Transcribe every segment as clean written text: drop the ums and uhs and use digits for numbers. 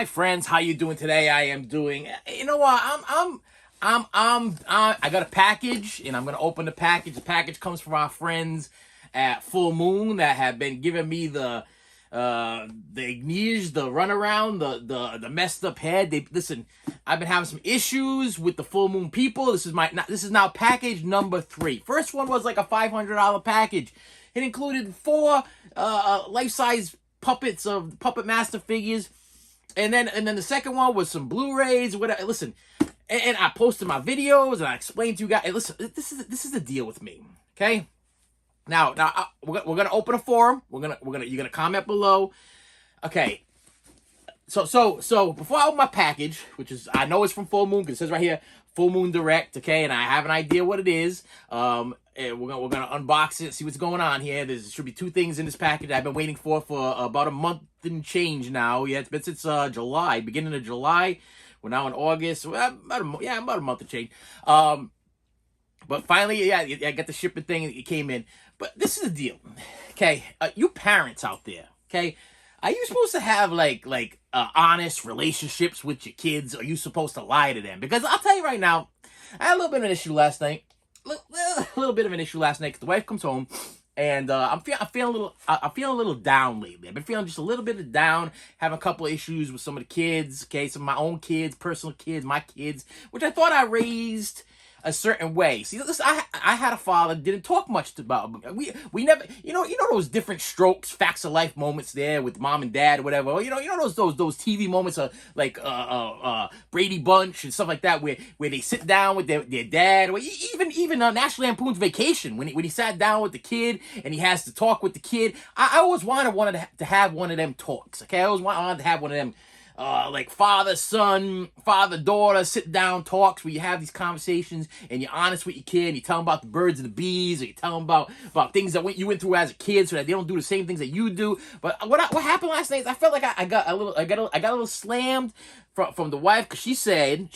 my friends, how you doing today? I am doing. You know what? I got a package, and I'm gonna open the package. The package comes from our friends at Full Moon that have been giving me the Ignige, the runaround, the messed up head. Listen. I've been having some issues with the Full Moon people. This is now package number 3. First one was like a $500 package. It included 4 life-size puppets of Puppet Master figures. And then the second one was some Blu-rays, whatever. Listen, and I posted my videos and I explained to you guys. Listen, this is the deal with me, okay? Now we're gonna open a forum. You're gonna comment below, okay? So before I open my package, which is I know it's from Full Moon because it says right here Full Moon Direct, okay, and I have an idea what it is. And we're gonna unbox it, see what's going on here. There should be 2 things in this package I've been waiting for about a month and change now. Yeah, it's been since July, beginning of July. We're now in August. Well, about a month and change. But finally, yeah, I got the shipping thing. It came in. But this is the deal, okay? You parents out there, okay? Are you supposed to have like honest relationships with your kids? Or are you supposed to lie to them? Because I'll tell you right now, I had a little bit of an issue last night. A little bit of an issue last night because the wife comes home and I'm feeling a little down lately. I've been feeling just a little bit down, having a couple of issues with some of the kids, okay, some of my own kids, personal kids, my kids, which I thought I raised a certain way. See, listen, I had a father, didn't talk much about. We never, you know those different strokes, facts of life moments there with mom and dad or whatever. You know those TV moments of like Brady Bunch and stuff like that where they sit down with their dad, or even National Lampoon's Vacation when he sat down with the kid and he has to talk with the kid. I always wanted to have one of them talks. Okay, I always wanted to have one of them. Like father-son, father-daughter sit-down talks where you have these conversations and you're honest with your kid and you tell them about the birds and the bees, or you tell them about things that you went through as a kid so that they don't do the same things that you do. But what happened last night is I felt like I got a little slammed from the wife because she said,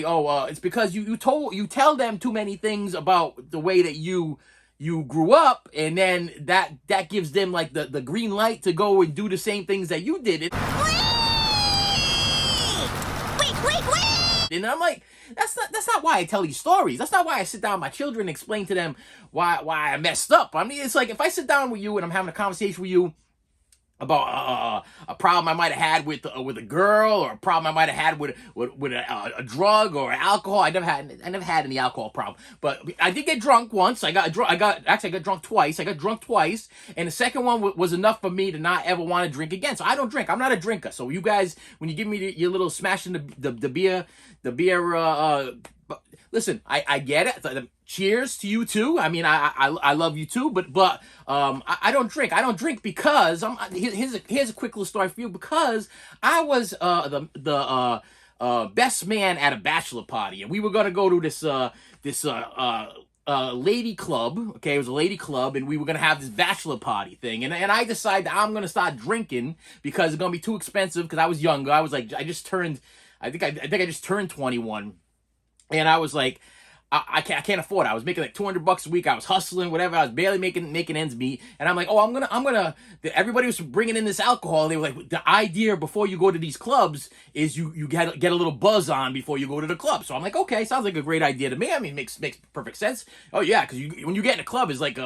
oh, it's because you tell them too many things about the way that you grew up, and then that gives them like the green light to go and do the same things that you did. And I'm like, that's not why I tell these stories. That's not why I sit down with my children and explain to them why I messed up. I mean, it's like if I sit down with you and I'm having a conversation with you about a problem I might have had with a girl, or a problem I might have had with a drug or alcohol. I never had any alcohol problem, but I did get drunk once. I got drunk twice. I got drunk twice, and the second one was enough for me to not ever want to drink again. So I don't drink. I'm not a drinker. So you guys, when you give me your little smashing the beer, listen, I get it. Cheers to you too. I mean, I love you too, but I don't drink. I don't drink because here's a quick little story for you. Because I was the best man at a bachelor party, and we were gonna go to this lady club. Okay, it was a lady club, and we were gonna have this bachelor party thing. And I decided that I'm gonna start drinking because it's gonna be too expensive. Because I was younger. I was like, I think I just turned 21. And I was like, I can't afford it. I was making like $200 a week. I was hustling, whatever. I was barely making ends meet. And I'm like, oh, I'm gonna. Everybody was bringing in this alcohol. They were like, the idea before you go to these clubs is you get a little buzz on before you go to the club. So I'm like, okay, sounds like a great idea to me. I mean, makes perfect sense. Oh yeah, because when you get in a club, it's like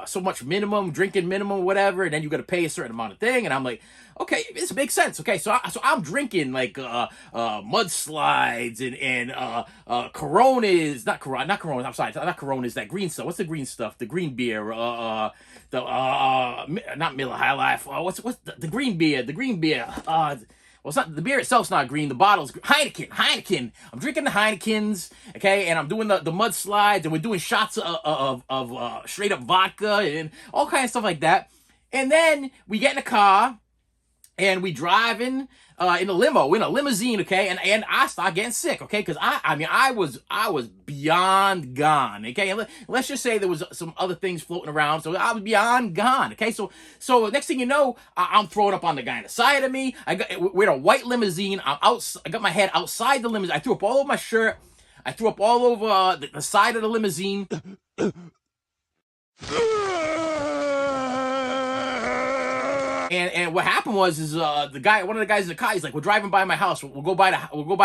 so much drinking minimum, whatever, and then you got to pay a certain amount of thing. And I'm like, okay, this makes sense. Okay, so I'm drinking like mudslides and Coronas, not Coronas. I'm sorry, not Coronas. That green stuff. What's the green stuff? The green beer. Not Miller High Life. What's the green beer? The green beer. Well, it's not, the beer itself's not green. The bottle's Heineken. I'm drinking the Heinekens, okay, and I'm doing the mudslides, and we're doing shots of straight up vodka and all kinds of stuff like that. And then we get in a car. And we driving in a limousine, okay, and I start getting sick, okay, because I was beyond gone, okay. And let's just say there was some other things floating around, so I was beyond gone, okay. So next thing you know, I'm throwing up on the guy on the side of me. We're in a white limousine. I got my head outside the limousine. I threw up all over my shirt. I threw up all over the side of the limousine. and what happened was one of the guys in the car, he's like, we're driving by my house. We'll go by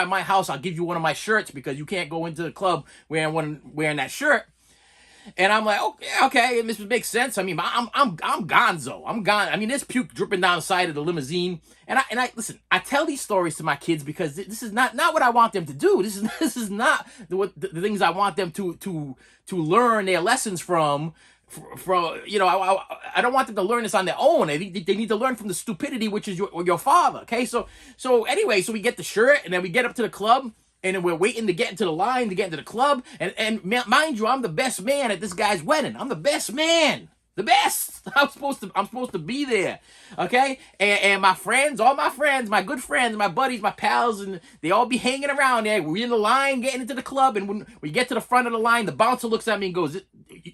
my house. I'll give you one of my shirts because you can't go into the club wearing that shirt. And I'm like, okay, and this makes sense. I mean, I'm gonzo. I'm gone. I mean, there's puke dripping down the side of the limousine. And I listen. I tell these stories to my kids because this is not what I want them to do. This is not the things I want them to learn their lessons from. I don't want them to learn this on their own. They need to learn from the stupidity, which is your father. Okay, so anyway, so we get the shirt, and then we get up to the club. And then we're waiting to get into the line to get into the club. And mind you, I'm the best man at this guy's wedding. I'm the best man. The best. I'm supposed to be there. Okay? And my friends, all my friends, my good friends, my buddies, my pals, and they all be hanging around there. We're in the line getting into the club. And when we get to the front of the line, the bouncer looks at me and goes,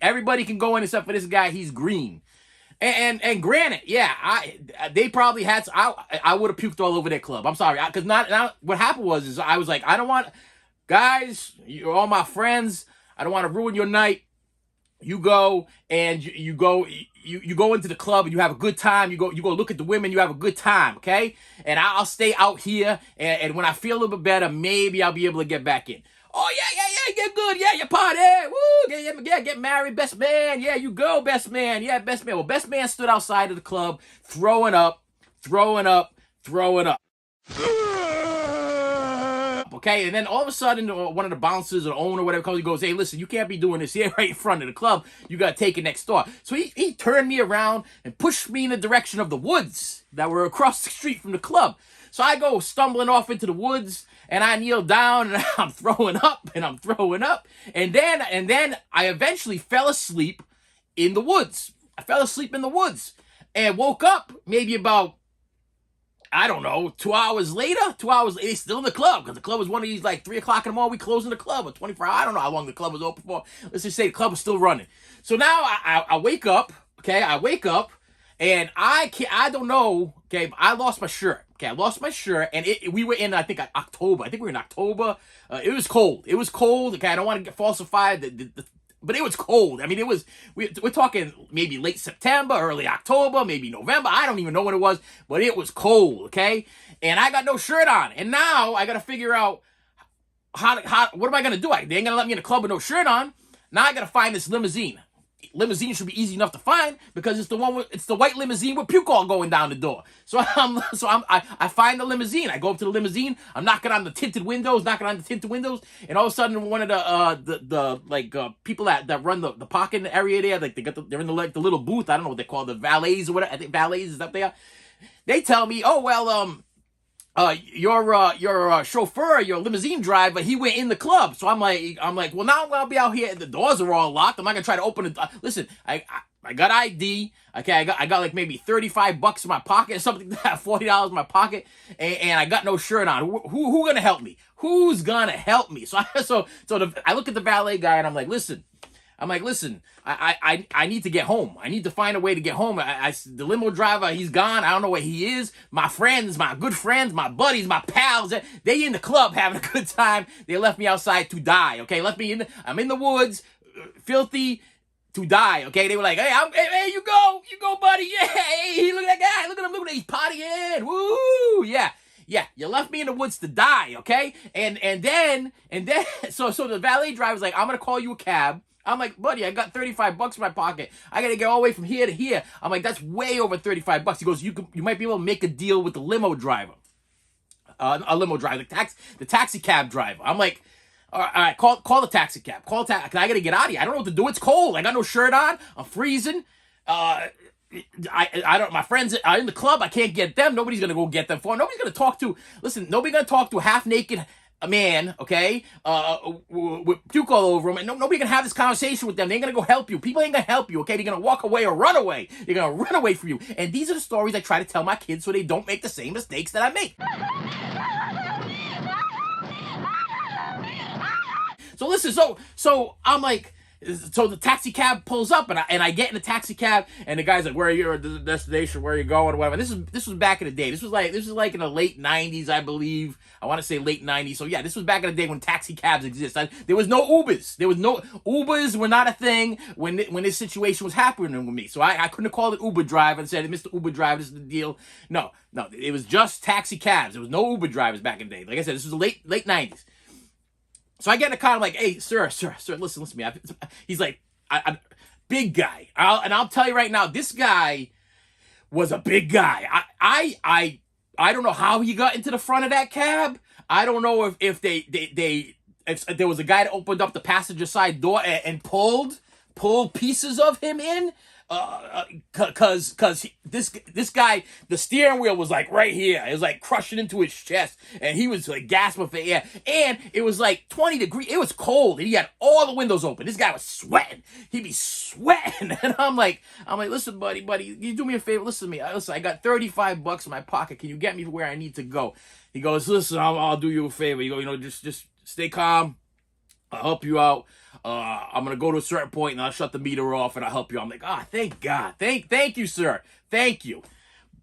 everybody can go in except for this guy. He's green. And granted, yeah, they probably had. I would have puked all over their club. I'm sorry, because not what happened was I was like, I don't want, guys, you're all my friends. I don't want to ruin your night. You go and you go into the club and you have a good time. You go look at the women. You have a good time, okay? And I'll stay out here. And when I feel a little bit better, maybe I'll be able to get back in. Oh, yeah, get good. Yeah, you party. Woo, get married, best man. Yeah, you go, best man. Yeah, best man. Well, best man stood outside of the club, throwing up. Okay, and then all of a sudden, one of the bouncers or the owner, whatever, comes, he goes, hey, listen, you can't be doing this here right in front of the club. You got to take it next door. So he turned me around and pushed me in the direction of the woods that were across the street from the club. So I go stumbling off into the woods, and I kneel down, and I'm throwing up. And then I eventually fell asleep in the woods. And woke up maybe about, I don't know, 2 hours later. He's still in the club, because the club was one of these, like, 3 o'clock in the morning, we closing the club, or 24 hours. I don't know how long the club was open for. Let's just say the club was still running. So now I wake up, okay? And I don't know, okay, I lost my shirt. Okay, I lost my shirt, and we were in, I think, October. It was cold. Okay, I don't want to get falsified, but it was cold. I mean, we're talking maybe late September, early October, maybe November. I don't even know when it was, but it was cold, okay? And I got no shirt on. And now I got to figure out what am I going to do? They ain't going to let me in the club with no shirt on. Now I got to find this limousine. Limousine should be easy enough to find because it's the white limousine with puke all going down the door. So I find the limousine. I go up to the limousine. I'm knocking on the tinted windows, and all of a sudden one of the people that run the parking area there, like they're in the little booth. I don't know what they call the valets or whatever. I think valets is up there. They tell me, oh well, your chauffeur, your limousine driver, he went in the club. So I'm like, well, now I'll be out here. The doors are all locked. I'm not gonna try to open it. Listen, I got ID. Okay, I got like maybe $35 in my pocket or something like that, $40 in my pocket, and I got no shirt on. Who gonna help me? Who's gonna help me? So I look at the valet guy and I'm like, listen, I need to get home. I need to find a way to get home. The limo driver, he's gone. I don't know where he is. My friends, my good friends, my buddies, my pals, they in the club having a good time. They left me outside to die, okay? I'm in the woods, filthy, to die, okay? They were like, hey, you go, buddy. Yeah, hey, look at that guy. Look at him, he's partying. Woo, yeah. Yeah, you left me in the woods to die, okay? And then, so the valet driver's like, I'm gonna call you a cab. I'm like, buddy, I got $35 in my pocket. I gotta get all the way from here to here. I'm like, that's way over $35. He goes, you might be able to make a deal with the limo driver. The taxi cab driver. I'm like, all right, call the taxi cab. I gotta get out of here. I don't know what to do. It's cold. I got no shirt on. I'm freezing. I don't. My friends are in the club. I can't get them. Nobody's gonna go get them for. Nobody's gonna talk to. Listen, nobody's gonna talk to a half naked man, okay, with puke all over him, and nobody can have this conversation with them. They ain't gonna go help you. People ain't gonna help you, okay? They're gonna walk away or run away. They're gonna run away from you. And these are the stories I try to tell my kids so they don't make the same mistakes that I make. So listen, so I'm like, So the taxi cab pulls up, and I get in the taxi cab, and the guy's like, "Where are you? Or the destination? Where are you going? Or whatever." This was back in the day. This was like in the late '90s, I believe. I want to say late '90s. So yeah, this was back in the day when taxi cabs existed. There was no Ubers. Ubers were not a thing when this situation was happening with me. So I couldn't have called it Uber driver and said, "Mr. Uber driver, this is the deal." No, it was just taxi cabs. There was no Uber drivers back in the day. Like I said, this was the late '90s. So I get in the car, I'm like, "Hey, sir, listen to me." He's like, big guy. I'll tell you right now, this guy was a big guy. I don't know how he got into the front of that cab. I don't know if there was a guy that opened up the passenger side door and pulled pieces of him in. Cause this guy, the steering wheel was like right here. It was like crushing into his chest, and he was like gasping for air. And it was like 20 degrees. It was cold, and he had all the windows open. This guy was sweating. He'd be sweating, and I'm like, "Listen, buddy, you do me a favor. Listen to me. I got $35 in my pocket. Can you get me where I need to go?" He goes, "Listen, I'll do you a favor." You go, just stay calm. I'll help you out. I'm gonna go to a certain point and I'll shut the meter off and I'll help you. I'm like, thank God. Thank you, sir. Thank you.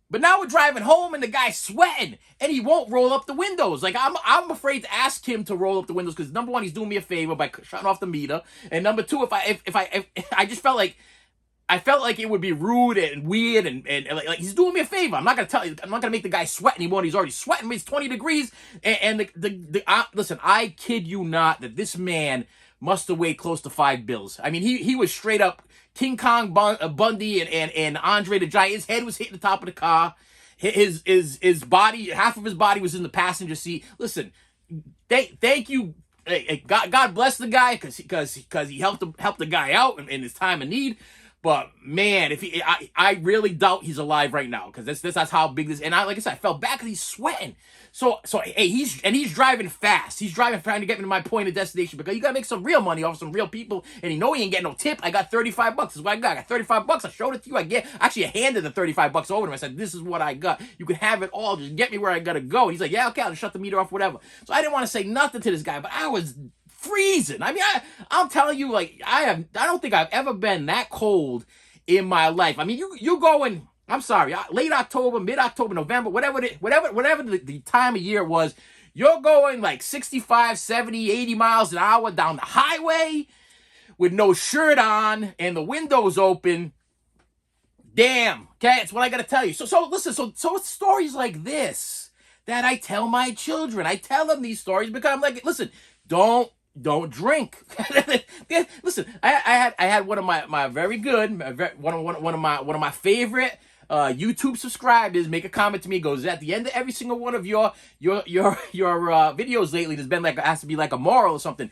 But now we're driving home and the guy's sweating and he won't roll up the windows. Like I'm afraid to ask him to roll up the windows because number one, he's doing me a favor by shutting off the meter, and number two, if I just felt like it would be rude and weird and like he's doing me a favor. I'm not gonna make the guy sweat anymore. He's already sweating. It's 20 degrees. Listen, I kid you not that this man must have weighed close to 5 bills. I mean, he was straight up King Kong Bundy and Andre the Giant. His head was hitting the top of the car. His body, half of his body was in the passenger seat. Listen, thank you. God bless the guy because he helped the guy out in his time of need. But man, I really doubt he's alive right now because that's how big this. And like I said, I felt bad because he's sweating. So hey, he's driving fast. He's driving trying to get me to my point of destination because you gotta make some real money off some real people. And he ain't getting no tip. I got $35. This is what I got. I got $35. I showed it to you. I handed the $35 over to him. I said, "This is what I got. You can have it all. Just get me where I gotta go." And he's like, "Yeah, okay, I'll shut the meter off, whatever." So I didn't want to say nothing to this guy, but I was freezing. I mean, I'm telling you, like I don't think I've ever been that cold in my life. I mean, you going. I'm sorry, late October, mid-October, November, whatever the time of year it was, you're going like 65, 70, 80 miles an hour down the highway with no shirt on and the windows open. Damn, okay, it's what I gotta tell you. So listen, so it's stories like this that I tell my children. I tell them these stories because I'm like, listen, don't drink. Listen, I had one of my very good, one of my favorite YouTube subscribers make a comment to me. Goes, at the end of every single one of your videos lately, there's been has to be like a moral or something.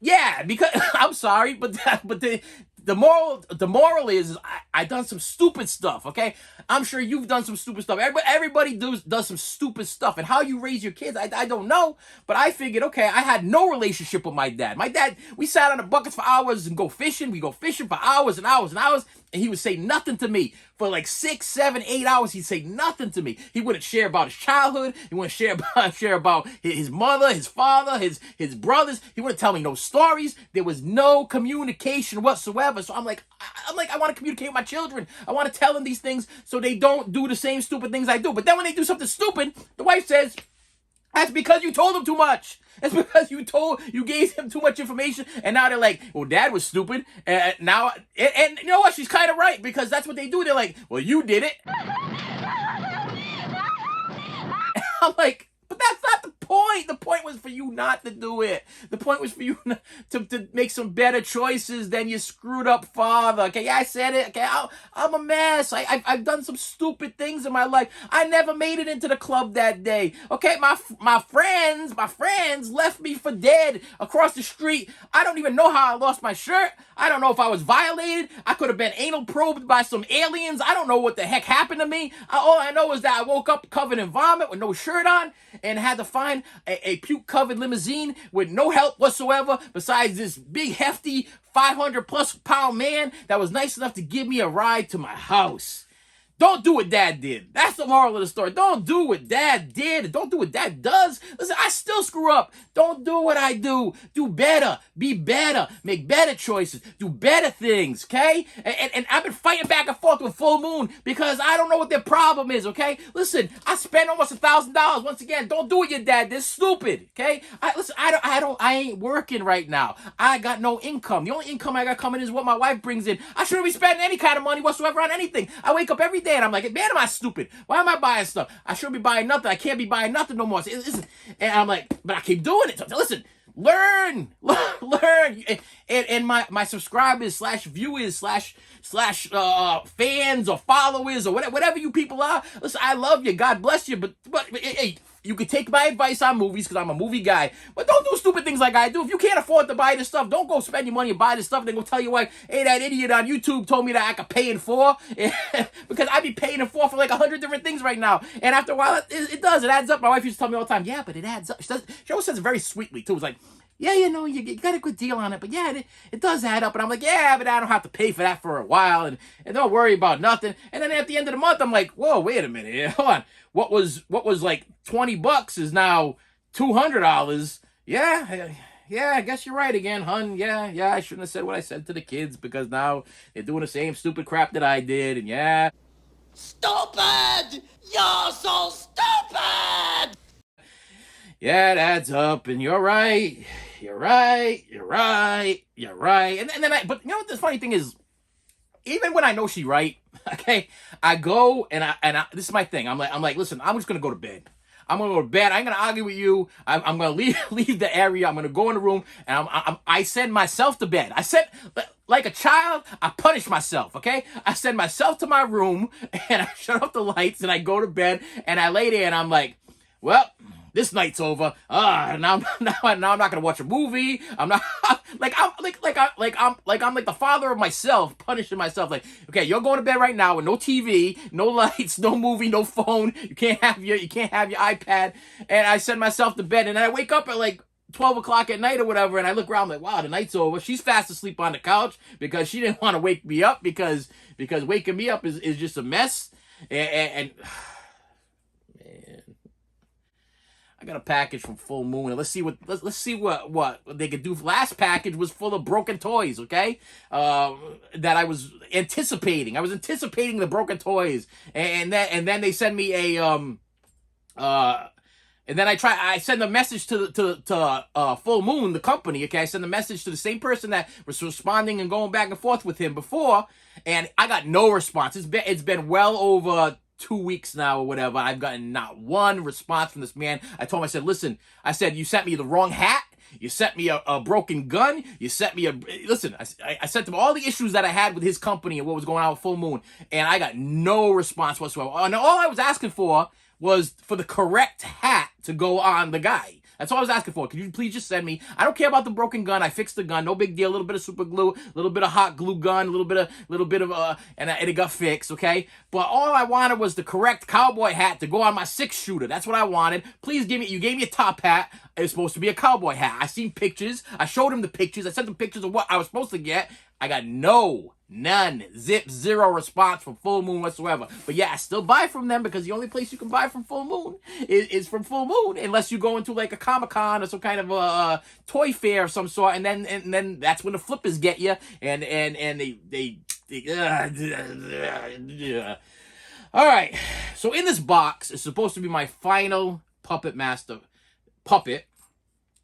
Yeah, because I'm sorry, but the moral is I done some stupid stuff. Okay, I'm sure you've done some stupid stuff. Everybody does some stupid stuff, and how you raise your kids, I don't know. But I figured, okay, I had no relationship with my dad. My dad, we sat on the buckets for hours and go fishing. We go fishing for hours and hours and hours. And he would say nothing to me for like 6, 7, 8 hours. He'd say nothing to me. He wouldn't share about his childhood. He wouldn't share about his mother, his father, his brothers. He wouldn't tell me no stories. There was no communication whatsoever. So I'm like, I want to communicate with my children. I want to tell them these things so they don't do the same stupid things I do. But then when they do something stupid, the wife says, "That's because you told them too much. It's because you gave him too much information." And now they're like, "Well, Dad was stupid." And now, and you know what? She's kind of right because that's what they do. They're like, "Well, you did it." I'm like, but that's not the point. The point was for you not to do it. The point was for you to make some better choices than your screwed up father. Okay, yeah, I said it. Okay, I'm a mess. I've done some stupid things in my life. I never made it into the club that day. Okay, my friends left me for dead across the street. I don't even know how I lost my shirt. I don't know if I was violated. I could have been anal probed by some aliens. I don't know what the heck happened to me. All I know is that I woke up covered in vomit with no shirt on and had to find a puke-covered limousine with no help whatsoever besides this big, hefty, 500-plus pound man that was nice enough to give me a ride to my house. Don't do what Dad did. That's the moral of the story. Don't do what Dad did. Don't do what Dad does. Listen, I still screw up. Don't do what I do. Do better. Be better. Make better choices. Do better things, okay? And I've been fighting back and forth with Full Moon because I don't know what their problem is, okay? Listen, I spent almost $1,000. Once again, don't do what your dad did. Stupid, okay? I ain't working right now. I got no income. The only income I got coming is what my wife brings in. I shouldn't be spending any kind of money whatsoever on anything. I wake up every day and I'm like, man, am I stupid? Why am I buying stuff? I shouldn't be buying nothing. I can't be buying nothing no more. And I'm like, but I keep doing it. So listen, learn. And my subscribers / viewers / fans or followers or whatever you people are. Listen, I love you. God bless you. But hey, you can take my advice on movies because I'm a movie guy. But don't do stupid things like I do. If you can't afford to buy this stuff, don't go spend your money and buy this stuff and then go tell your wife, hey, that idiot on YouTube told me that I could pay in four. Because I be paying in four for like 100 different things right now. And after a while, it does. It adds up. My wife used to tell me all the time, yeah, but it adds up. She always says it very sweetly, too. It's like, yeah, you got a good deal on it, but yeah, it does add up. And I'm like, yeah, but I don't have to pay for that for a while, and don't worry about nothing. And then at the end of the month, I'm like, whoa, wait a minute, hold on. What was like $20 is now $200. Yeah, I guess you're right again, hun. Yeah, I shouldn't have said what I said to the kids because now they're doing the same stupid crap that I did, and yeah. Stupid! You're so stupid! Yeah, it adds up, and you're right. You're right. And then but you know what the funny thing is? Even when I know she's right, okay, I go and I this is my thing. I'm like, listen, I'm just gonna go to bed. I'm gonna go to bed. I ain't gonna argue with you. I'm gonna leave the area. I'm gonna go in the room and I send myself to bed. Like a child, I punish myself, okay? I send myself to my room and I shut off the lights and I go to bed and I lay there and I'm like, well, this night's over. Now I'm not gonna watch a movie. I'm not I'm like the father of myself, punishing myself. Like, okay, you're going to bed right now with no TV, no lights, no movie, no phone. You can't have your iPad. And I send myself to bed, and then I wake up at like 12 o'clock at night or whatever, and I look around, I'm like, wow, the night's over. She's fast asleep on the couch because she didn't want to wake me up because waking me up is just a mess. And man, I got a package from Full Moon, and let's see what they could do. Last package was full of broken toys, okay? That I was anticipating. I was anticipating the broken toys, and then they send me a and then I send a message to Full Moon, the company, okay? I send a message to the same person that was responding and going back and forth with him before, and I got no response. It's been well over 2 weeks now or whatever. I've gotten not one response from this man. I told him, I said, listen, you sent me the wrong hat. You sent me a broken gun. You sent me listen, I sent him all the issues that I had with his company and what was going on with Full Moon, and I got no response whatsoever. And all I was asking for was for the correct hat to go on the guy. That's all I was asking for. Could you please just send me? I don't care about the broken gun. I fixed the gun. No big deal. A little bit of super glue, a little bit of hot glue gun, a little bit of and it got fixed, okay? But all I wanted was the correct cowboy hat to go on my 6-shooter. That's what I wanted. Please you gave me a top hat. It was supposed to be a cowboy hat. I seen pictures. I showed him the pictures. I sent him pictures of what I was supposed to get. I got none, zero response from Full Moon whatsoever. But yeah, I still buy from them because the only place you can buy from Full Moon is from Full Moon, unless you go into like a Comic-Con or some kind of a toy fair of some sort, and then that's when the flippers get you, and they all right. So in this box is supposed to be my final Puppet Master puppet,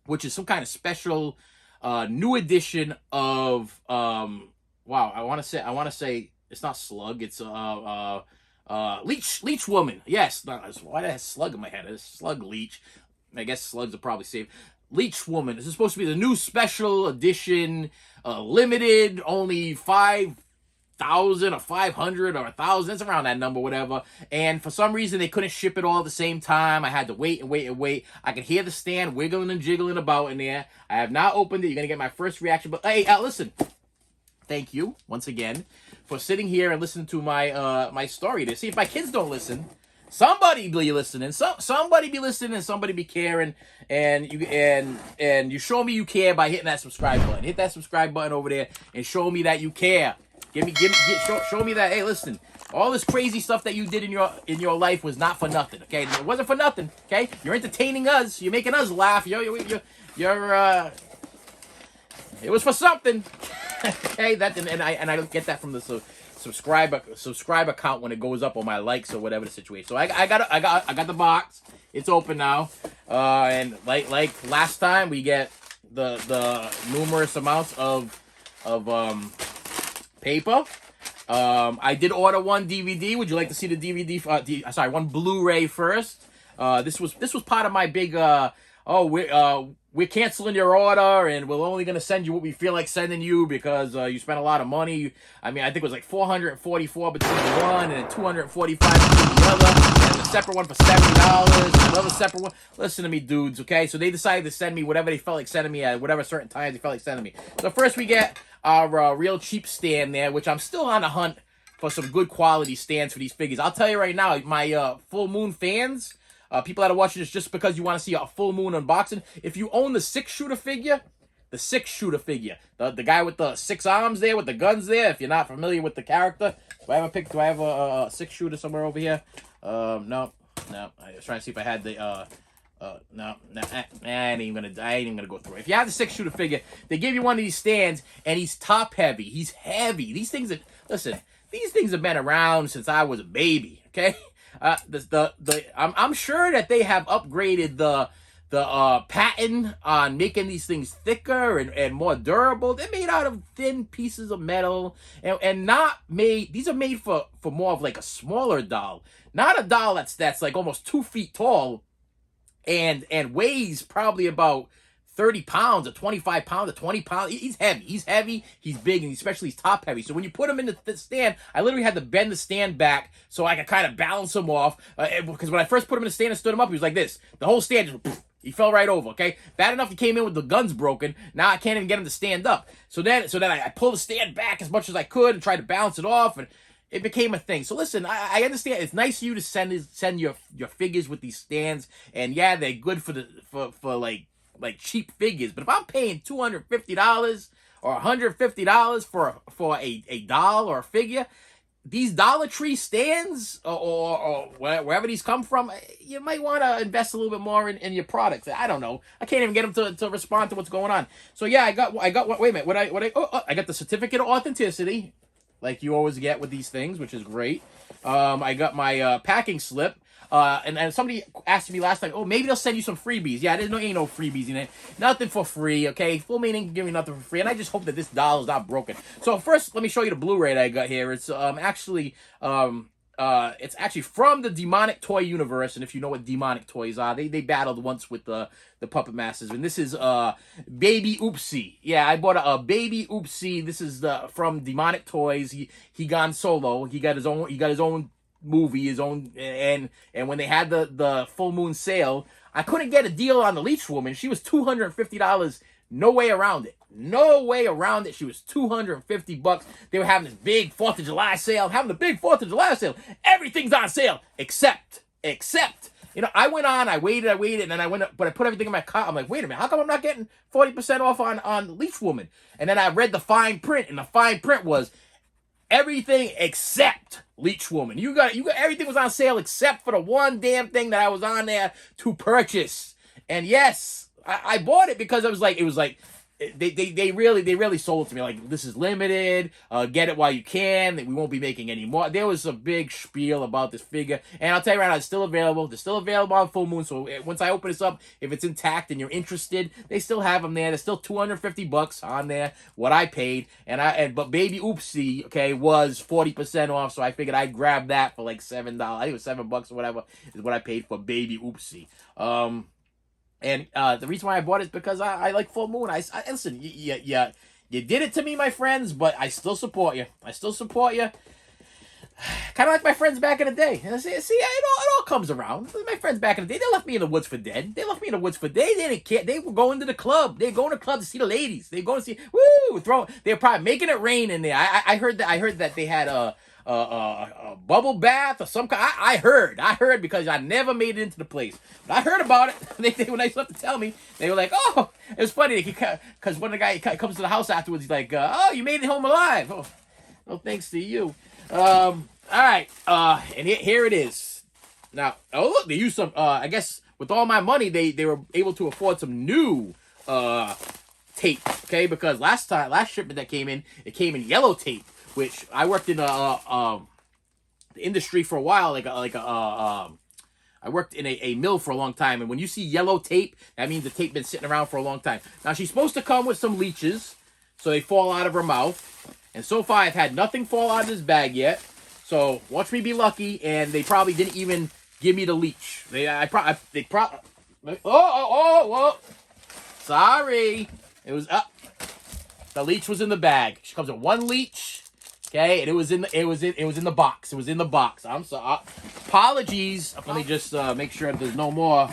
which is some kind of special new edition of wow, I want to say it's not Slug, it's Leech Woman. Yes, why did I have Slug in my head? It's Slug Leech. I guess Slugs are probably safe. Leech Woman. This is supposed to be the new special edition, limited, only 5,000 or 500 or 1,000. It's around that number, whatever. And for some reason, they couldn't ship it all at the same time. I had to wait. I could hear the stand wiggling and jiggling about in there. I have not opened it. You're going to get my first reaction. But hey, listen. Thank you, once again, for sitting here and listening to my my story. To see if my kids don't listen, somebody be listening. Somebody be listening and somebody be caring. And you show me you care by hitting that subscribe button. Hit that subscribe button over there and show me that you care. Show me that. Hey, listen, all this crazy stuff that you did in your life was not for nothing. Okay, it wasn't for nothing. Okay, you're entertaining us. You're making us laugh. You're it was for something. Okay, and I don't get that from the subscriber count when it goes up on my likes or whatever the situation. So I got the box. It's open now, and like last time we get the numerous amounts of paper. I did order one DVD. Would you like to see the DVD? Sorry, one Blu-ray first. This was part of my big. We're canceling your order, and we're only gonna send you what we feel like sending you because you spent a lot of money. I mean, I think it was like $444 between one and $245 between the other, and a separate one for $70, another separate one. Listen to me, dudes. Okay, so they decided to send me whatever they felt like sending me at whatever certain times they felt like sending me. So first we get our real cheap stand there, which I'm still on the hunt for some good quality stands for these figures. I'll tell you right now, my Full Moon fans. People that are watching this just because you want to see a full moon unboxing. If you own the 6-shooter figure, the guy with the 6 arms there, with the guns there, if you're not familiar with the character. Do I have a 6-shooter somewhere over here? No. I was trying to see if I had the, no. I ain't even gonna go through it. If you have the 6-shooter figure, they give you one of these stands, and he's top heavy. He's heavy. These things have been around since I was a baby, okay? I'm sure that they have upgraded the patent on making these things thicker and more durable. They're made out of thin pieces of metal and not made. These are made for more of like a smaller doll, not a doll that's like almost 2 feet tall and weighs probably about 30 pounds or 25 pounds or 20 pounds. He's heavy, he's big, and especially he's top heavy. So when you put him in the stand, I literally had to bend the stand back so I could kind of balance him off. Because when I first put him in the stand and stood him up, he was like this. The whole stand just, poof, he fell right over, okay? Bad enough he came in with the guns broken. Now I can't even get him to stand up. So then I pulled the stand back as much as I could and tried to balance it off, and it became a thing. So listen, I understand it's nice of you to send your figures with these stands, and yeah, they're good for like cheap figures. But if I'm paying $250 or $150 for a doll or a figure, these Dollar Tree stands or wherever these come from, you might want to invest a little bit more in your products. I don't know. I can't even get them to respond to what's going on. So yeah, I got wait a minute. I got the certificate of authenticity, like you always get with these things, which is great. I got my packing slip. And somebody asked me last time, oh, maybe they'll send you some freebies. Yeah, ain't no freebies in it. Nothing for free, okay? Full Moon ain't giving me nothing for free. And I just hope that this doll is not broken. So first, let me show you the Blu-ray that I got here. It's actually from the demonic toy universe. And if you know what demonic toys are, they battled once with the Puppet Masters. And this is Baby Oopsie. Yeah, I bought a Baby Oopsie. This is from Demonic Toys. He gone solo. He got his own movie, his own, and when they had the Full Moon sale, I couldn't get a deal on the Leech Woman. She was $250. No way around it. She was $250. They were having this big 4th of July sale. I'm having the big 4th of July sale. Everything's on sale except. I went on, I waited, and then I went up, but I put everything in my cart. I'm like, wait a minute, how come I'm not getting 40% off on Leech Woman? And then I read the fine print, and the fine print was everything except Leech Woman. You got everything was on sale except for the one damn thing that I was on there to purchase. And yes, I bought it because it was like they really sold it to me like, this is limited, get it while you can, we won't be making any more. There was a big spiel about this figure, and I'll tell you right now, it's still available. They're still available on Full Moon. So once I open this up, if it's intact and you're interested, they still have them there. There's still $250 on there, what I paid, but Baby Oopsie, okay, was 40% off. So I figured I'd grab that for like $7. I think it was $7 or whatever is what I paid for Baby Oopsie. And the reason why I bought it is because I like Full Moon. I listen, you did it to me, my friends, but I still support you. Kind of like my friends back in the day. And see, it all comes around. My friends back in the day, they left me in the woods for dead. They didn't care. They were going to the club. They were going to the club to see the ladies. They were going to see, they were probably making it rain in there. I heard that they had a bubble bath or some kind. I heard because I never made it into the place. But I heard about it. They were nice enough to tell me. They were like, oh, it was funny because when the guy comes to the house afterwards, he's like, oh, you made it home alive. Oh. No thanks to you. All right. And here it is. Now, oh look, they used some. I guess with all my money, they were able to afford some new tape. Okay, because last shipment that came in, it came in yellow tape, which I worked in the industry for a while, I worked in a mill for a long time, and when you see yellow tape, that means the tape been sitting around for a long time. Now, she's supposed to come with some leeches, so they fall out of her mouth. And so far, I've had nothing fall out of this bag yet. So, watch me be lucky, and they probably didn't even give me the leech. Whoa. Sorry. It was up. The leech was in the bag. She comes with one leech. Okay, and it was in the box. It was in the box. I'm sorry. Apologies. Let me just make sure that there's no more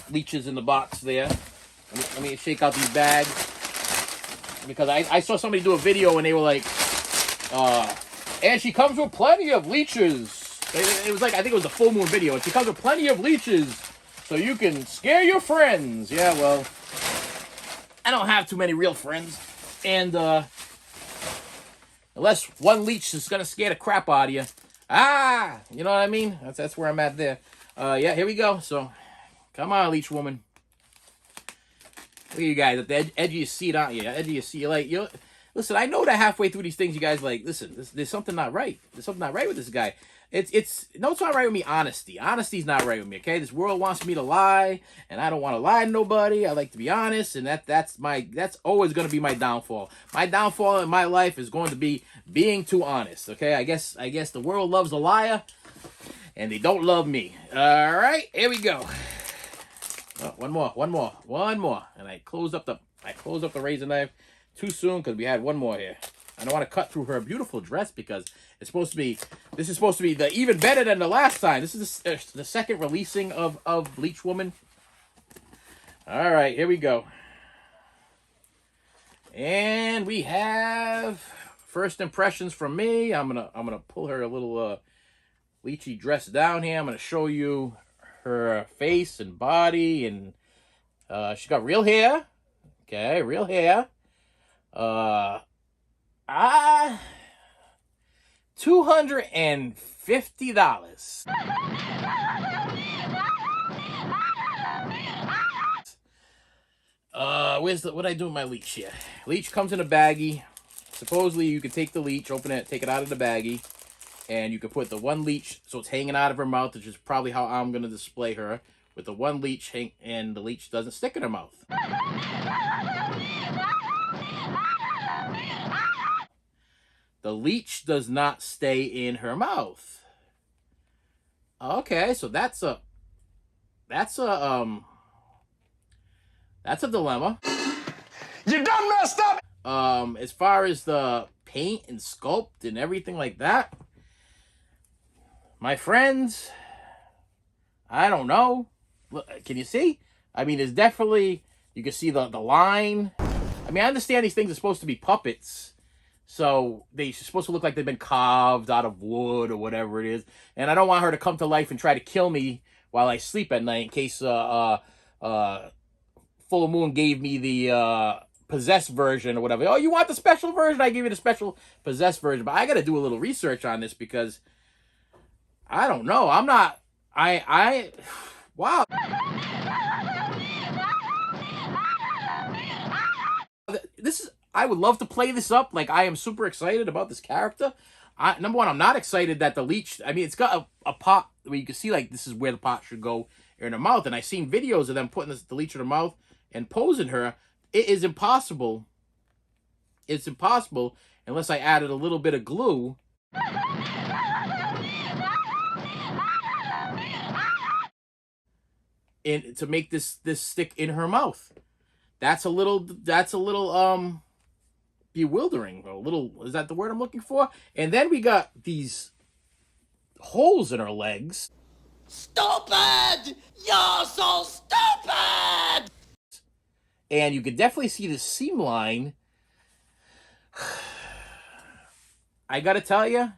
leeches in the box there. Let me shake out these bags, because I saw somebody do a video and they were like, and she comes with plenty of leeches. It was like, I think it was a full moon video, and she comes with plenty of leeches so you can scare your friends. Yeah, well, I don't have too many real friends, and unless one leech is gonna scare the crap out of you. You know what I mean? That's where I'm at there. Yeah, here we go. So, come on, Leech Woman. Look at you guys at the edge of your seat, aren't you? Edge of your seat. Listen, I know that halfway through these things, you guys listen, there's something not right. There's something not right with this guy. It's not right with me. Honesty's not right with me. Okay, this world wants me to lie, and I don't want to lie to nobody. I like to be honest, and that's always going to be my downfall. My downfall in my life is going to be being too honest. Okay, I guess the world loves a liar, and they don't love me. All right, here we go. Oh, one more, and I closed up the razor knife too soon because we had one more here. I don't want to cut through her beautiful dress because this is supposed to be the even better than the last time. This is the second releasing of Leech Woman. All right, here we go. And we have first impressions from me. I'm gonna pull her a little Leechy dress down here. I'm gonna show you her face and body, and she's got real hair. Okay, real hair. $250. What I do with my leech here? Leech comes in a baggie. Supposedly you can take the leech, open it, take it out of the baggie, and you can put the one leech so it's hanging out of her mouth, which is probably how I'm gonna display her, with the one leech and the leech doesn't stick in her mouth. The leech does not stay in her mouth. Okay, so that's a dilemma. You done messed up! As far as the paint and sculpt and everything like that, my friends, I don't know. Look, can you see? I mean, there's definitely, you can see the line. I mean, I understand these things are supposed to be puppets, so they're supposed to look like they've been carved out of wood or whatever it is. And I don't want her to come to life and try to kill me while I sleep at night in case Full Moon gave me the possessed version or whatever. Oh, you want the special version? I give you the special possessed version. But I got to do a little research on this because I don't know. Wow. I would love to play this up. Like, I am super excited about this character. Number one, I'm not excited that the leech, I mean, it's got a pot where you can see, like, this is where the pot should go in her mouth. And I've seen videos of them putting the leech in her mouth and posing her. It is impossible. It's impossible unless I added a little bit of glue. And to make this stick in her mouth. That's a little bewildering. A little, is that the word I'm looking for? And then we got these holes in her legs. Stupid! You're so stupid! And you could definitely see the seam line. I gotta tell you,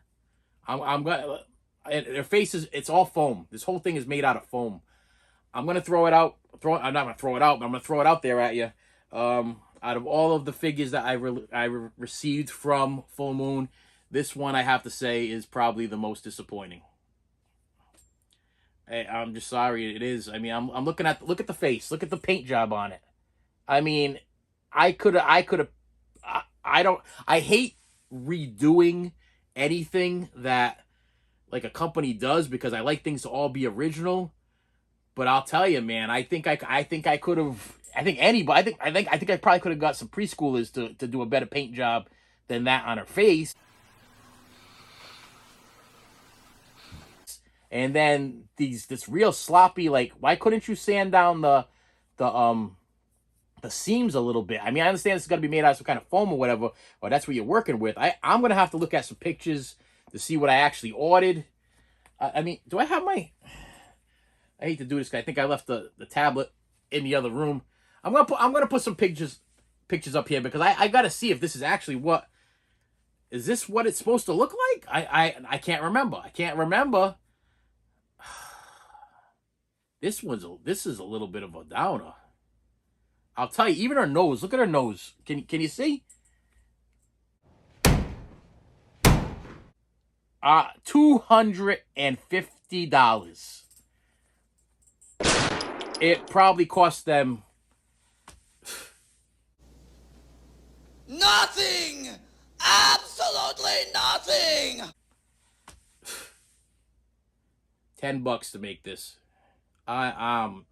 I'm gonna, her face is, it's all foam. This whole thing is made out of foam. I'm gonna throw it out. I'm not gonna throw it out, but I'm gonna throw it out there at you. Out of all of the figures that I received from Full Moon, This one, I have to say, is probably the most disappointing. I'm just sorry, it is. I mean, I'm looking at look at the face, look at the paint job on it. I mean, I could have. I don't. I hate redoing anything that like a company does because I like things to all be original. But I'll tell you, man, I think I could have. I think anybody. I think I probably could have got some preschoolers to do a better paint job than that on her face. And then this real sloppy, like, why couldn't you sand down the seams a little bit? I mean, I understand this is gonna be made out of some kind of foam or whatever, or that's what you're working with. I'm gonna have to look at some pictures to see what I actually ordered. I mean, do I have my? I hate to do this, because I think I left the tablet in the other room. I'm gonna put some pictures up here because I gotta see if this is actually what. Is this what it's supposed to look like? I can't remember. I can't remember. This is a little bit of a downer. I'll tell you, even her nose. Look at her nose. Can you see? $250. It probably cost them Nothing! Absolutely nothing! $10 to make this. I'm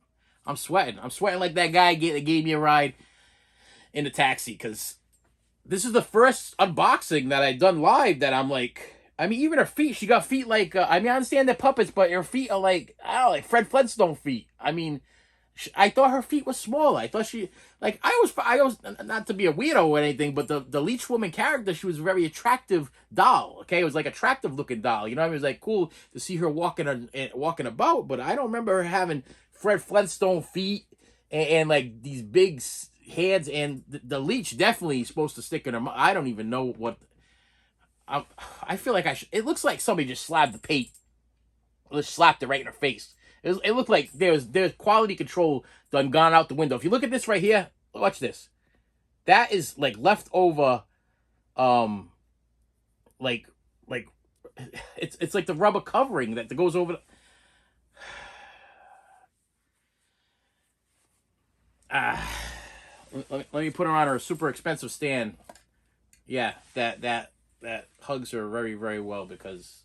sweating. I'm sweating like that guy that gave me a ride in the taxi, because this is the first unboxing that I done live that I'm like, I mean, even her feet, she got feet like, I mean, I understand they're puppets, but her feet are like, I don't know, like Fred Flintstone feet. I mean, I thought her feet were smaller. I thought she, like, I was not to be a weirdo or anything, but the Leech Woman character, she was a very attractive doll. Okay, it was like attractive looking doll. You know, it was like cool to see her walking about. But I don't remember her having Fred Flintstone feet and like these big hands. And the Leech definitely is supposed to stick in her mouth. I don't even know what. I feel like it looks like somebody just slapped the paint. Just slapped it right in her face. It looked like there's quality control done gone out the window. If you look at this right here, watch this. That is like leftover, like it's like the rubber covering that goes over. Let me put her on her super expensive stand. Yeah, that hugs her very, very well because.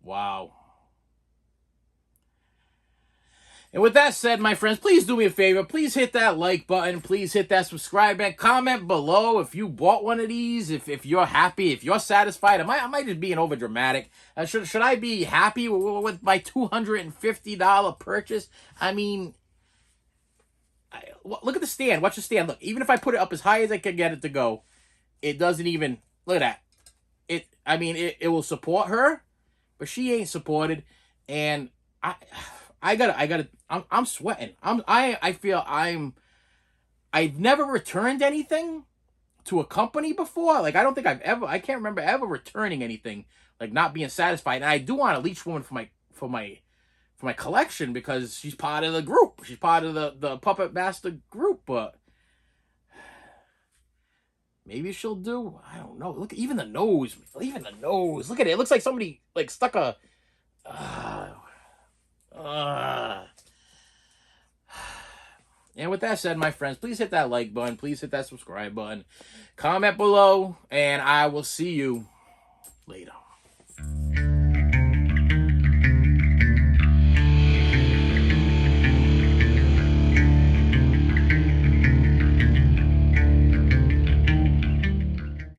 Wow. And with that said, my friends, please do me a favor. Please hit that like button. Please hit that subscribe button. Comment below if you bought one of these, if you're happy, if you're satisfied. I might just being over dramatic. Should I be happy with my $250 purchase? I mean, look at the stand. Watch the stand. Look, even if I put it up as high as I can get it to go, it doesn't even, look at that. It will support her. But she ain't supported, and I'm sweating. I've never returned anything to a company before. Like, I can't remember ever returning anything, like not being satisfied. And I do want a Leech Woman for my collection because she's part of the group. She's part of the Puppet Master group, but maybe she'll do. I don't know. Look, even the nose. Even the nose. Look at it. It looks like somebody like stuck a. And with that said, my friends, please hit that like button. Please hit that subscribe button. Comment below, and I will see you later.